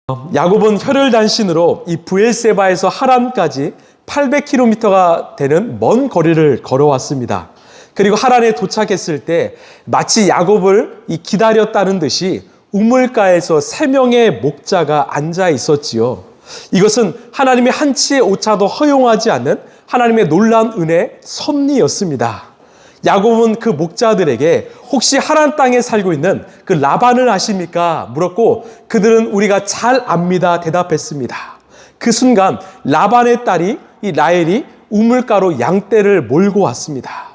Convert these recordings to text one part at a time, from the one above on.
야곱은 혈혈단신으로 이 브엘세바에서 하란까지 800km가 되는 먼 거리를 걸어왔습니다. 그리고 하란에 도착했을 때 마치 야곱을 기다렸다는 듯이 우물가에서 3명의 목자가 앉아 있었지요. 이것은 하나님의 한치의 오차도 허용하지 않는 하나님의 놀라운 은혜 섭리였습니다. 야곱은 그 목자들에게 혹시 하란 땅에 살고 있는 그 라반을 아십니까? 물었고 그들은 우리가 잘 압니다 대답했습니다. 그 순간 라반의 딸이 이 라헬이 우물가로 양떼를 몰고 왔습니다.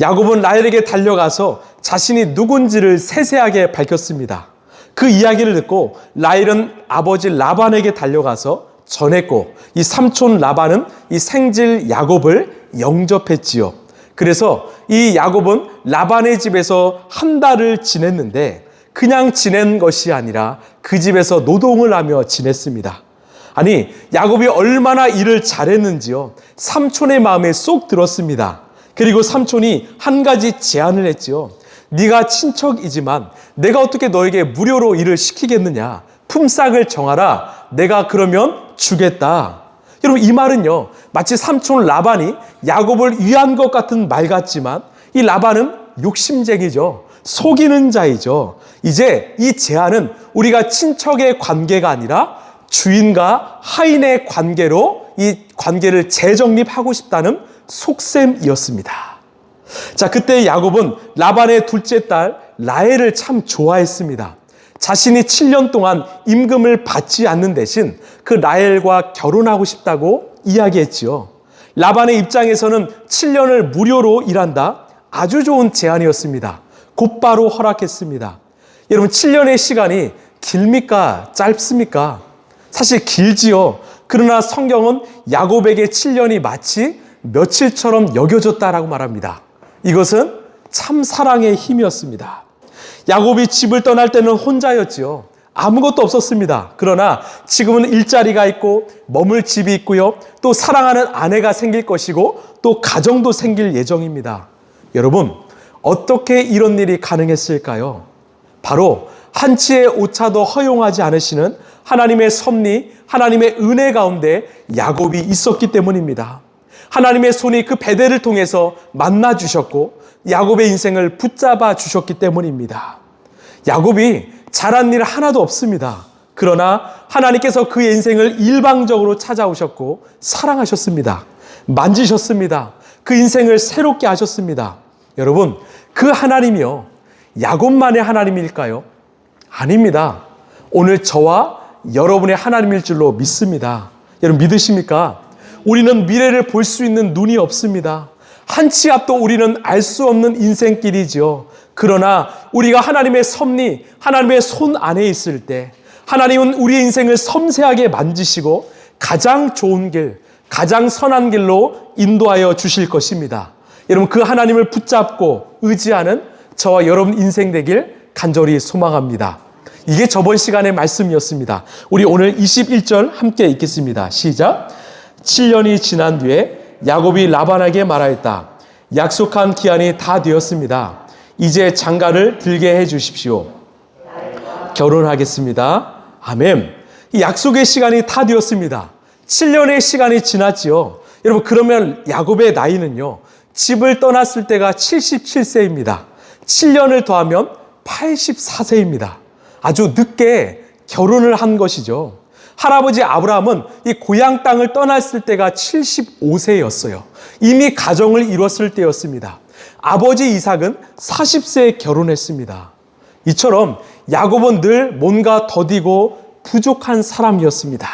야곱은 라헬에게 달려가서 자신이 누군지를 세세하게 밝혔습니다. 그 이야기를 듣고 라헬은 아버지 라반에게 달려가서 전했고 이 삼촌 라반은 이 생질 야곱을 영접했지요. 그래서 이 야곱은 라반의 집에서 한 달을 지냈는데 그냥 지낸 것이 아니라 그 집에서 노동을 하며 지냈습니다. 아니, 야곱이 얼마나 일을 잘했는지요. 삼촌의 마음에 쏙 들었습니다. 그리고 삼촌이 한 가지 제안을 했지요. 네가 친척이지만 내가 어떻게 너에게 무료로 일을 시키겠느냐. 품삯을 정하라. 내가 그러면 주겠다. 여러분, 이 말은요, 마치 삼촌 라반이 야곱을 위한 것 같은 말 같지만 이 라반은 욕심쟁이죠. 속이는 자이죠. 이제 이 제안은 우리가 친척의 관계가 아니라 주인과 하인의 관계로 이 관계를 재정립하고 싶다는 속셈이었습니다. 자, 그때 야곱은 라반의 둘째 딸 라헬을 참 좋아했습니다. 자신이 7년 동안 임금을 받지 않는 대신 그 라헬과 결혼하고 싶다고 이야기했지요. 라반의 입장에서는 7년을 무료로 일한다. 아주 좋은 제안이었습니다. 곧바로 허락했습니다. 여러분, 7년의 시간이 길입니까? 짧습니까? 사실 길지요. 그러나 성경은 야곱에게 7년이 마치 며칠처럼 여겨졌다라고 말합니다. 이것은 참 사랑의 힘이었습니다. 야곱이 집을 떠날 때는 혼자였지요. 아무것도 없었습니다. 그러나 지금은 일자리가 있고 머물 집이 있고요. 또 사랑하는 아내가 생길 것이고 또 가정도 생길 예정입니다. 여러분, 어떻게 이런 일이 가능했을까요? 바로 한치의 오차도 허용하지 않으시는 하나님의 섭리, 하나님의 은혜 가운데 야곱이 있었기 때문입니다. 하나님의 손이 그 베델을 통해서 만나 주셨고 야곱의 인생을 붙잡아 주셨기 때문입니다. 야곱이 잘한 일 하나도 없습니다. 그러나 하나님께서 그의 인생을 일방적으로 찾아오셨고 사랑하셨습니다. 만지셨습니다. 그 인생을 새롭게 하셨습니다. 여러분, 그 하나님이요, 야곱만의 하나님일까요? 아닙니다. 오늘 저와 여러분의 하나님일 줄로 믿습니다. 여러분, 믿으십니까? 우리는 미래를 볼 수 있는 눈이 없습니다. 한치 앞도 우리는 알 수 없는 인생길이지요. 그러나 우리가 하나님의 섭리, 하나님의 손 안에 있을 때 하나님은 우리의 인생을 섬세하게 만지시고 가장 좋은 길, 가장 선한 길로 인도하여 주실 것입니다. 여러분, 그 하나님을 붙잡고 의지하는 저와 여러분 인생 되길 간절히 소망합니다. 이게 저번 시간의 말씀이었습니다. 우리 오늘 21절 함께 읽겠습니다. 시작. 7년이 지난 뒤에 야곱이 라반에게 말하였다. 약속한 기한이 다 되었습니다. 이제 장가를 들게 해 주십시오. 결혼하겠습니다. 아멘. 이 약속의 시간이 다 되었습니다. 7년의 시간이 지났지요. 여러분, 그러면 야곱의 나이는요, 집을 떠났을 때가 77세입니다. 7년을 더하면 84세입니다. 아주 늦게 결혼을 한 것이죠. 할아버지 아브라함은 이 고향 땅을 떠났을 때가 75세였어요. 이미 가정을 이뤘을 때였습니다. 아버지 이삭은 40세에 결혼했습니다. 이처럼 야곱은 늘 뭔가 더디고 부족한 사람이었습니다.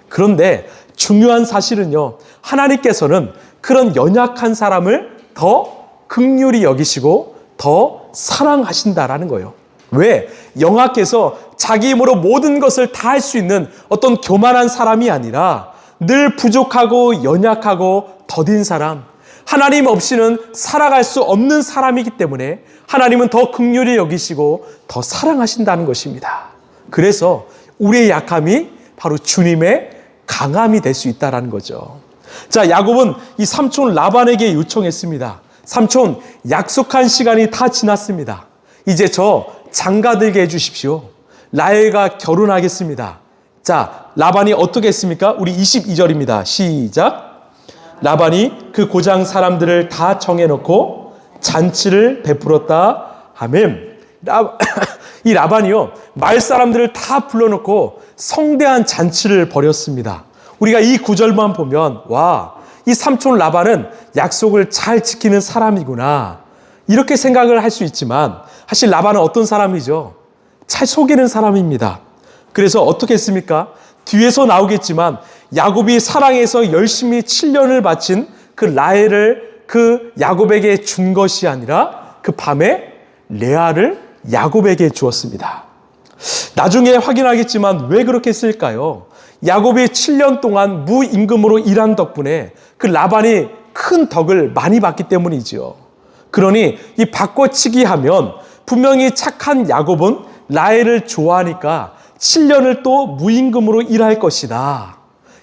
그런데 중요한 사실은요, 하나님께서는 그런 연약한 사람을 더 긍휼히 여기시고 더 사랑하신다라는 거예요. 왜? 영하께서 자기 힘으로 모든 것을 다 할 수 있는 어떤 교만한 사람이 아니라 늘 부족하고 연약하고 더딘 사람, 하나님 없이는 살아갈 수 없는 사람이기 때문에 하나님은 더 긍휼히 여기시고 더 사랑하신다는 것입니다. 그래서 우리의 약함이 바로 주님의 강함이 될 수 있다는 거죠. 자, 야곱은 이 삼촌 라반에게 요청했습니다. 삼촌, 약속한 시간이 다 지났습니다. 이제 저 장가들게 해주십시오. 라헬과 결혼하겠습니다. 자, 라반이 어떻게 했습니까? 우리 22절입니다. 시작. 라반이 그 고장 사람들을 다 정해놓고 잔치를 베풀었다. 아멘. 이 라반이요, 마을 사람들을 다 불러놓고 성대한 잔치를 벌였습니다. 우리가 이 구절만 보면 와, 이 삼촌 라반은 약속을 잘 지키는 사람이구나, 이렇게 생각을 할 수 있지만 사실 라반은 어떤 사람이죠? 잘 속이는 사람입니다. 그래서 어떻게 했습니까? 뒤에서 나오겠지만 야곱이 사랑해서 열심히 7년을 바친 그 라헬을 그 야곱에게 준 것이 아니라 그 밤에 레아를 야곱에게 주었습니다. 나중에 확인하겠지만 왜 그렇게 했을까요? 야곱이 7년 동안 무임금으로 일한 덕분에 그 라반이 큰 덕을 많이 받기 때문이지요. 그러니 이 바꿔치기 하면 분명히 착한 야곱은 라헬을 좋아하니까 7년을 또 무임금으로 일할 것이다,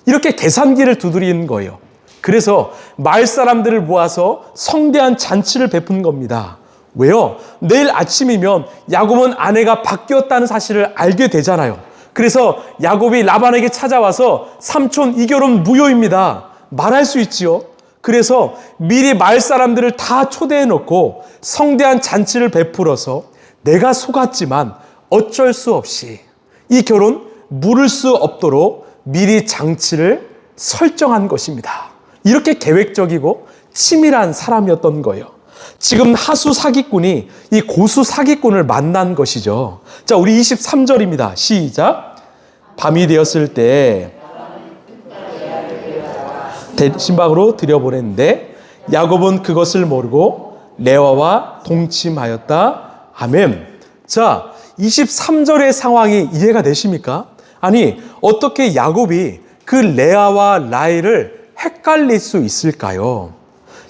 이렇게 계산기를 두드리는 거예요. 그래서 마을 사람들을 모아서 성대한 잔치를 베푼 겁니다. 왜요? 내일 아침이면 야곱은 아내가 바뀌었다는 사실을 알게 되잖아요. 그래서 야곱이 라반에게 찾아와서 삼촌, 이 결혼 무효입니다, 말할 수 있지요. 그래서 미리 마을 사람들을 다 초대해 놓고 성대한 잔치를 베풀어서 내가 속았지만 어쩔 수 없이 이 결혼 물을 수 없도록 미리 장치를 설정한 것입니다. 이렇게 계획적이고 치밀한 사람이었던 거예요. 지금 하수 사기꾼이 이 고수 사기꾼을 만난 것이죠. 자, 우리 23절입니다. 시작. 밤이 되었을 때 신방으로 들여보냈는데 야곱은 그것을 모르고 레아와 동침하였다. 아멘. 자, 23절의 상황이 이해가 되십니까? 아니, 어떻게 야곱이 그 레아와 라헬을 헷갈릴 수 있을까요?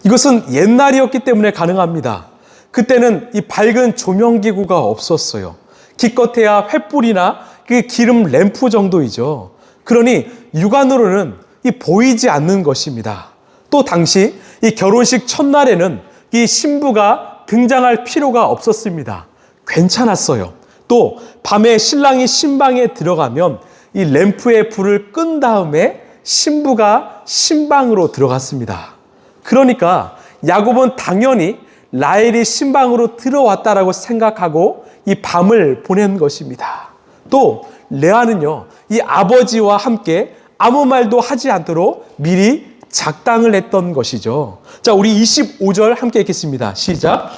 이것은 옛날이었기 때문에 가능합니다. 그때는 이 밝은 조명기구가 없었어요. 기껏해야 횃불이나 그 기름 램프 정도이죠. 그러니 육안으로는 이 보이지 않는 것입니다. 또 당시 이 결혼식 첫날에는 이 신부가 등장할 필요가 없었습니다. 괜찮았어요. 또 밤에 신랑이 신방에 들어가면 이 램프의 불을 끈 다음에 신부가 신방으로 들어갔습니다. 그러니까 야곱은 당연히 라헬이 신방으로 들어왔다라고 생각하고 이 밤을 보낸 것입니다. 또 레아는요, 이 아버지와 함께 아무 말도 하지 않도록 미리 작당을 했던 것이죠. 자, 우리 25절 함께 읽겠습니다. 시작.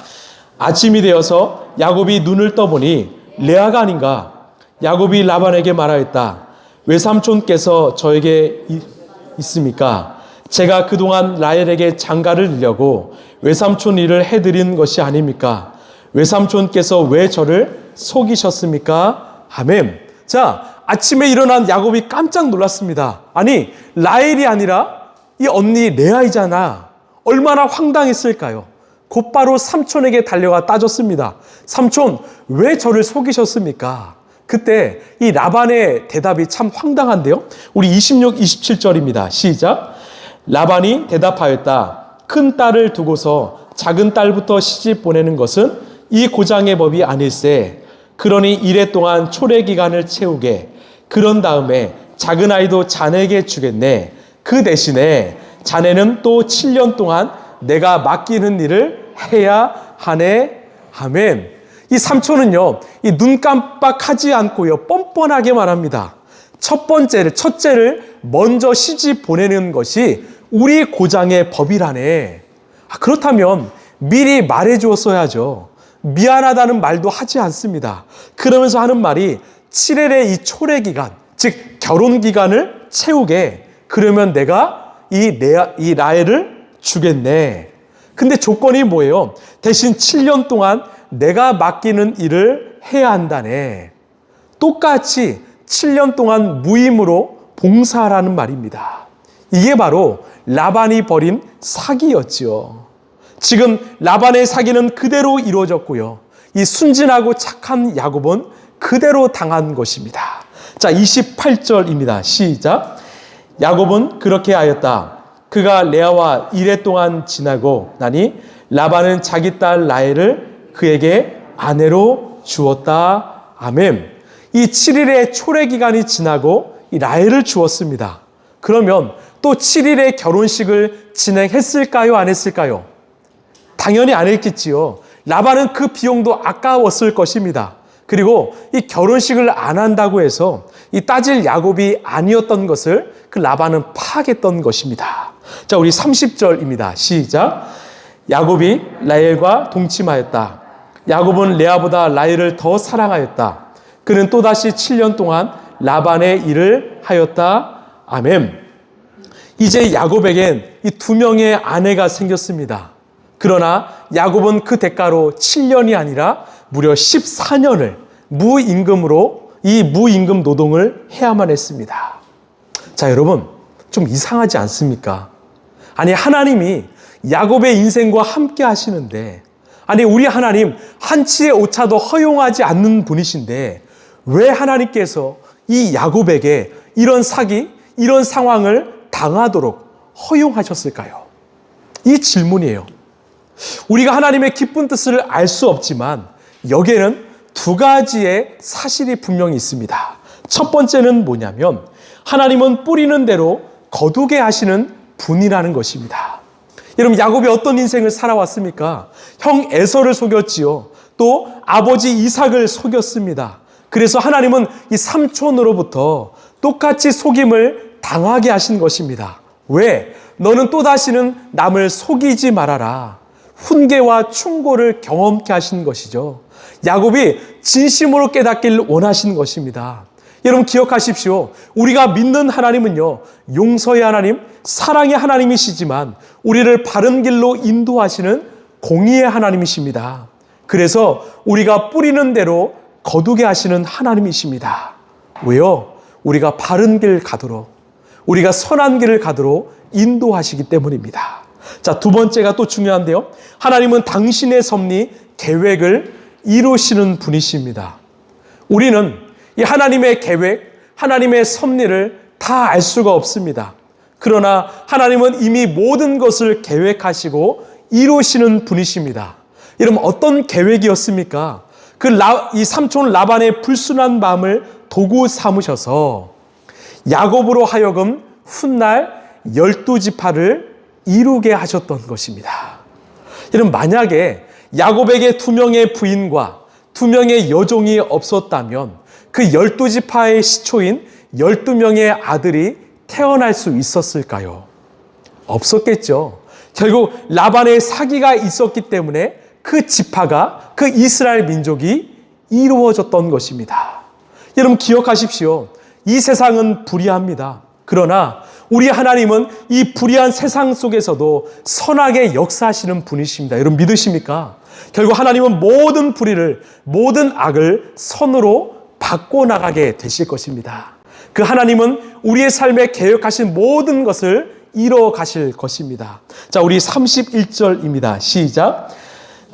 아침이 되어서 야곱이 눈을 떠보니 레아가 아닌가. 야곱이 라반에게 말하였다. 외삼촌께서 저에게 있습니까? 제가 그동안 라헬에게 장가를 내려고 외삼촌 일을 해드린 것이 아닙니까? 외삼촌께서 왜 저를 속이셨습니까? 아멘. 자, 아침에 일어난 야곱이 깜짝 놀랐습니다. 아니, 라헬이 아니라 이 언니 레아이잖아. 얼마나 황당했을까요? 곧바로 삼촌에게 달려가 따졌습니다. 삼촌, 왜 저를 속이셨습니까? 그때 이 라반의 대답이 참 황당한데요. 우리 26, 27절입니다. 시작. 라반이 대답하였다. 큰 딸을 두고서 작은 딸부터 시집 보내는 것은 이 고장의 법이 아닐세. 그러니 이래 동안 초래 기간을 채우게. 그런 다음에 작은 아이도 자네에게 주겠네. 그 대신에 자네는 또 7년 동안 내가 맡기는 일을 해야 하네. 아멘. 이 삼촌은요, 이 눈 깜빡하지 않고요, 뻔뻔하게 말합니다. 첫째를 먼저 시집 보내는 것이 우리 고장의 법이라네. 그렇다면 미리 말해 주었어야죠. 미안하다는 말도 하지 않습니다. 그러면서 하는 말이 7일의 이 초래 기간, 즉 결혼 기간을 채우게. 그러면 내가 이 라헬을 주겠네. 근데 조건이 뭐예요? 대신 7년 동안 내가 맡기는 일을 해야 한다네. 똑같이 7년 동안 무임으로 봉사하라는 말입니다. 이게 바로 라반이 벌인 사기였지요. 지금 라반의 사기는 그대로 이루어졌고요. 이 순진하고 착한 야곱은 그대로 당한 것입니다. 자, 28절입니다. 시작. 야곱은 그렇게 하였다. 그가 레아와 이래 동안 지나고 나니 라반은 자기 딸 라헬을 그에게 아내로 주었다. 아멘. 이 7일의 초래 기간이 지나고 이 라헬을 주었습니다. 그러면 또 7일의 결혼식을 진행했을까요? 안 했을까요? 당연히 안 했겠지요. 라반은 그 비용도 아까웠을 것입니다. 그리고 이 결혼식을 안 한다고 해서 이 따질 야곱이 아니었던 것을 그 라반은 파악했던 것입니다. 자, 우리 30절입니다. 시작. 야곱이 라헬과 동침하였다. 야곱은 레아보다 라헬을 더 사랑하였다. 그는 또다시 7년 동안 라반의 일을 하였다. 아멘. 이제 야곱에겐 이 2명의 아내가 생겼습니다. 그러나 야곱은 그 대가로 7년이 아니라 무려 14년을 무임금으로 이 무임금 노동을 해야만 했습니다. 자, 여러분, 좀 이상하지 않습니까? 아니, 하나님이 야곱의 인생과 함께 하시는데, 아니, 우리 하나님 한치의 오차도 허용하지 않는 분이신데 왜 하나님께서 이 야곱에게 이런 사기, 이런 상황을 당하도록 허용하셨을까요? 이 질문이에요. 우리가 하나님의 기쁜 뜻을 알 수 없지만 여기에는 2가지의 사실이 분명히 있습니다. 첫 번째는 뭐냐면 하나님은 뿌리는 대로 거두게 하시는 분이라는 것입니다. 여러분, 야곱이 어떤 인생을 살아왔습니까? 형 에서를 속였지요. 또 아버지 이삭을 속였습니다. 그래서 하나님은 이 삼촌으로부터 똑같이 속임을 당하게 하신 것입니다. 왜? 너는 또다시는 남을 속이지 말아라. 훈계와 충고를 경험케 하신 것이죠. 야곱이 진심으로 깨닫기를 원하신 것입니다. 여러분, 기억하십시오. 우리가 믿는 하나님은요, 용서의 하나님, 사랑의 하나님이시지만 우리를 바른 길로 인도하시는 공의의 하나님이십니다. 그래서 우리가 뿌리는 대로 거두게 하시는 하나님이십니다. 왜요? 우리가 바른 길 가도록, 우리가 선한 길을 가도록 인도하시기 때문입니다. 자, 2번째가 또 중요한데요. 하나님은 당신의 섭리, 계획을 이루시는 분이십니다. 우리는 이 하나님의 계획, 하나님의 섭리를 다 알 수가 없습니다. 그러나 하나님은 이미 모든 것을 계획하시고 이루시는 분이십니다. 여러분, 어떤 계획이었습니까? 이 삼촌 라반의 불순한 마음을 도구 삼으셔서 야곱으로 하여금 훗날 12지파를 이루게 하셨던 것입니다. 여러분, 만약에 야곱에게 2명의 부인과 2명의 여종이 없었다면 그 12지파의 시초인 12명의 아들이 태어날 수 있었을까요? 없었겠죠. 결국 라반의 사기가 있었기 때문에 그 지파가, 그 이스라엘 민족이 이루어졌던 것입니다. 여러분, 기억하십시오. 이 세상은 불의합니다. 그러나 우리 하나님은 이 불의한 세상 속에서도 선하게 역사하시는 분이십니다. 여러분, 믿으십니까? 결국 하나님은 모든 불의를, 모든 악을 선으로 바꿔나가게 되실 것입니다. 그 하나님은 우리의 삶에 계획하신 모든 것을 이뤄 가실 것입니다. 자, 우리 31절입니다. 시작.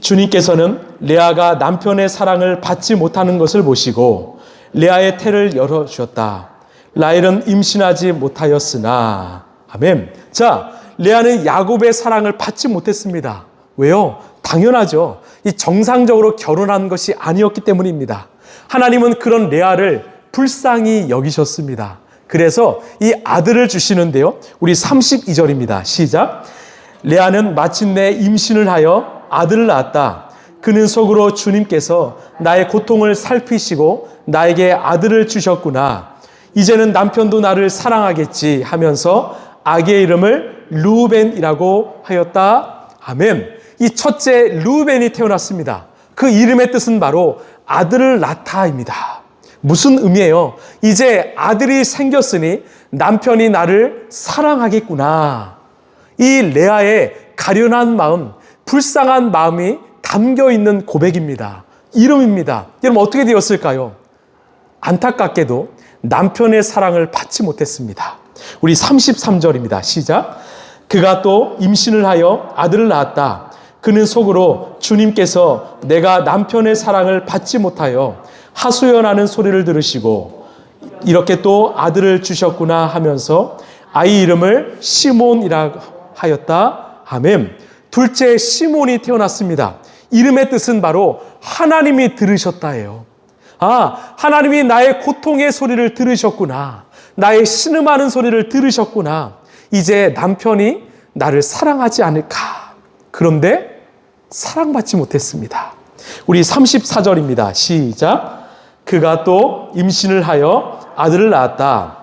주님께서는 레아가 남편의 사랑을 받지 못하는 것을 보시고 레아의 태를 열어주셨다. 라헬은 임신하지 못하였으나. 아멘. 자, 레아는 야곱의 사랑을 받지 못했습니다. 왜요? 당연하죠. 이 정상적으로 결혼한 것이 아니었기 때문입니다. 하나님은 그런 레아를 불쌍히 여기셨습니다. 그래서 이 아들을 주시는데요. 우리 32절입니다. 시작. 레아는 마침내 임신을 하여 아들을 낳았다. 그는 속으로 주님께서 나의 고통을 살피시고 나에게 아들을 주셨구나. 이제는 남편도 나를 사랑하겠지 하면서 아기의 이름을 르우벤이라고 하였다. 아멘. 이 첫째 르우벤이 태어났습니다. 그 이름의 뜻은 바로 아들을 낳다입니다. 무슨 의미예요? 이제 아들이 생겼으니 남편이 나를 사랑하겠구나. 이 레아의 가련한 마음, 불쌍한 마음이 담겨있는 고백입니다. 이름입니다. 여러분, 어떻게 되었을까요? 안타깝게도 남편의 사랑을 받지 못했습니다. 우리 33절입니다. 시작. 그가 또 임신을 하여 아들을 낳았다. 그는 속으로 주님께서 내가 남편의 사랑을 받지 못하여 하소연하는 소리를 들으시고 이렇게 또 아들을 주셨구나 하면서 아이 이름을 시몬이라 하였다. 아멘. 둘째 시몬이 태어났습니다. 이름의 뜻은 바로 하나님이 들으셨다예요. 하나님이 나의 고통의 소리를 들으셨구나. 나의 신음하는 소리를 들으셨구나. 이제 남편이 나를 사랑하지 않을까. 그런데 사랑받지 못했습니다. 우리 34절입니다. 시작. 그가 또 임신을 하여 아들을 낳았다.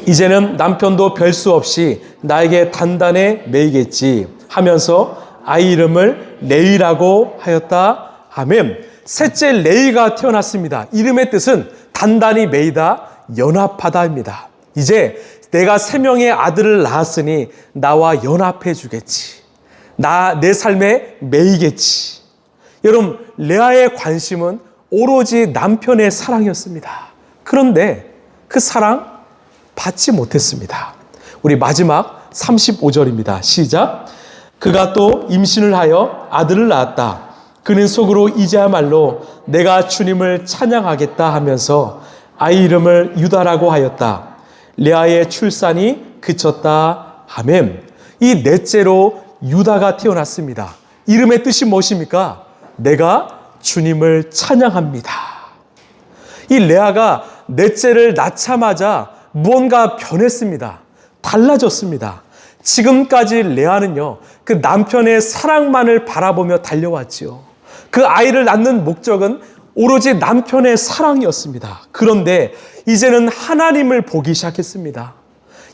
이제는 남편도 별 수 없이 나에게 단단해 매이겠지 하면서 아이 이름을 레이라고 하였다. 아멘. 셋째 레이가 태어났습니다. 이름의 뜻은 단단히 매이다, 연합하다입니다. 이제 내가 3명의 아들을 낳았으니 나와 연합해 주겠지. 내 삶에 매이겠지. 여러분, 레아의 관심은 오로지 남편의 사랑이었습니다. 그런데 그 사랑 받지 못했습니다. 우리 마지막 35절입니다. 시작. 그가 또 임신을 하여 아들을 낳았다. 그는 속으로 이제야말로 내가 주님을 찬양하겠다 하면서 아이 이름을 유다라고 하였다. 레아의 출산이 그쳤다. 아멘. 이 넷째로 유다가 태어났습니다. 이름의 뜻이 무엇입니까? 내가 주님을 찬양합니다. 이 레아가 넷째를 낳자마자 무언가 변했습니다. 달라졌습니다. 지금까지 레아는요, 그 남편의 사랑만을 바라보며 달려왔지요. 그 아이를 낳는 목적은 오로지 남편의 사랑이었습니다. 그런데 이제는 하나님을 보기 시작했습니다.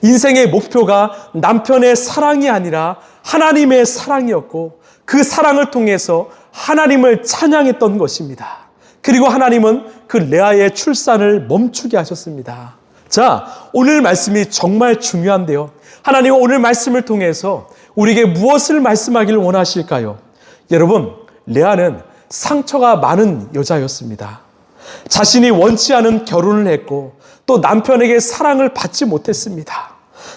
인생의 목표가 남편의 사랑이 아니라 하나님의 사랑이었고, 그 사랑을 통해서 하나님을 찬양했던 것입니다. 그리고 하나님은 그 레아의 출산을 멈추게 하셨습니다. 자, 오늘 말씀이 정말 중요한데요. 하나님은 오늘 말씀을 통해서 우리에게 무엇을 말씀하기를 원하실까요? 여러분, 레아는 상처가 많은 여자였습니다. 자신이 원치 않은 결혼을 했고 또 남편에게 사랑을 받지 못했습니다.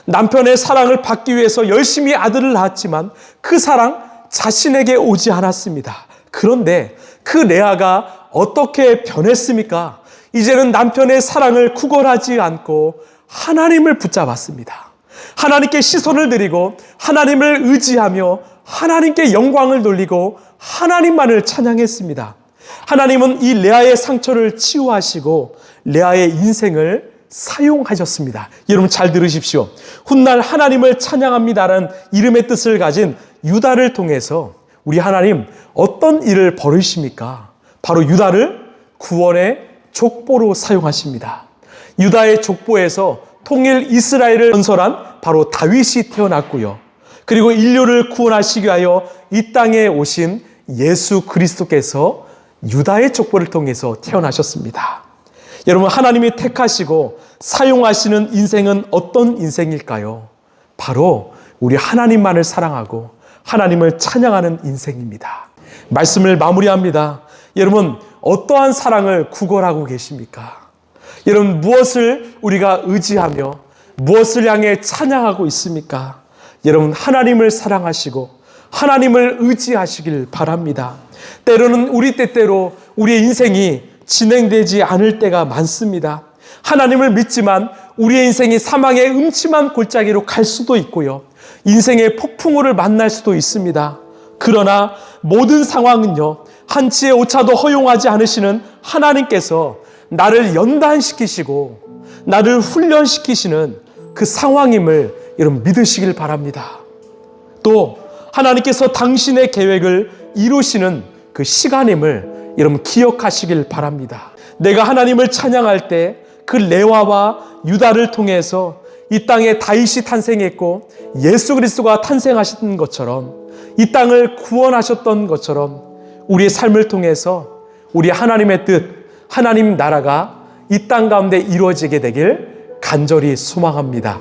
남편의 사랑을 받기 위해서 열심히 아들을 낳았지만 그 사랑 자신에게 오지 않았습니다. 그런데 그 레아가 어떻게 변했습니까? 이제는 남편의 사랑을 구걸하지 않고 하나님을 붙잡았습니다. 하나님께 시선을 드리고 하나님을 의지하며 하나님께 영광을 돌리고 하나님만을 찬양했습니다. 하나님은 이 레아의 상처를 치유하시고 레아의 인생을 사용하셨습니다. 여러분 잘 들으십시오. 훗날 하나님을 찬양합니다라는 이름의 뜻을 가진 유다를 통해서 우리 하나님 어떤 일을 벌이십니까? 바로 유다를 구원의 족보로 사용하십니다. 유다의 족보에서 통일 이스라엘을 건설한 바로 다윗이 태어났고요. 그리고 인류를 구원하시기 위하여 이 땅에 오신 예수 그리스도께서 유다의 족보를 통해서 태어나셨습니다. 여러분, 하나님이 택하시고 사용하시는 인생은 어떤 인생일까요? 바로 우리 하나님만을 사랑하고 하나님을 찬양하는 인생입니다. 말씀을 마무리합니다. 여러분, 어떠한 사랑을 구걸하고 계십니까? 여러분, 무엇을 우리가 의지하며 무엇을 향해 찬양하고 있습니까? 여러분, 하나님을 사랑하시고 하나님을 의지하시길 바랍니다. 때로는 우리 때때로 우리의 인생이 진행되지 않을 때가 많습니다. 하나님을 믿지만 우리의 인생이 사망의 음침한 골짜기로 갈 수도 있고요. 인생의 폭풍우를 만날 수도 있습니다. 그러나 모든 상황은요, 한치의 오차도 허용하지 않으시는 하나님께서 나를 연단시키시고 나를 훈련시키시는 그 상황임을 여러분 믿으시길 바랍니다. 또 하나님께서 당신의 계획을 이루시는 그 시간임을 여러분 기억하시길 바랍니다. 내가 하나님을 찬양할 때 그 레와와 유다를 통해서 이 땅에 다윗이 탄생했고 예수 그리스도가 탄생하셨던 것처럼 이 땅을 구원하셨던 것처럼 우리의 삶을 통해서 우리 하나님의 뜻, 하나님 나라가 이 땅 가운데 이루어지게 되길 간절히 소망합니다.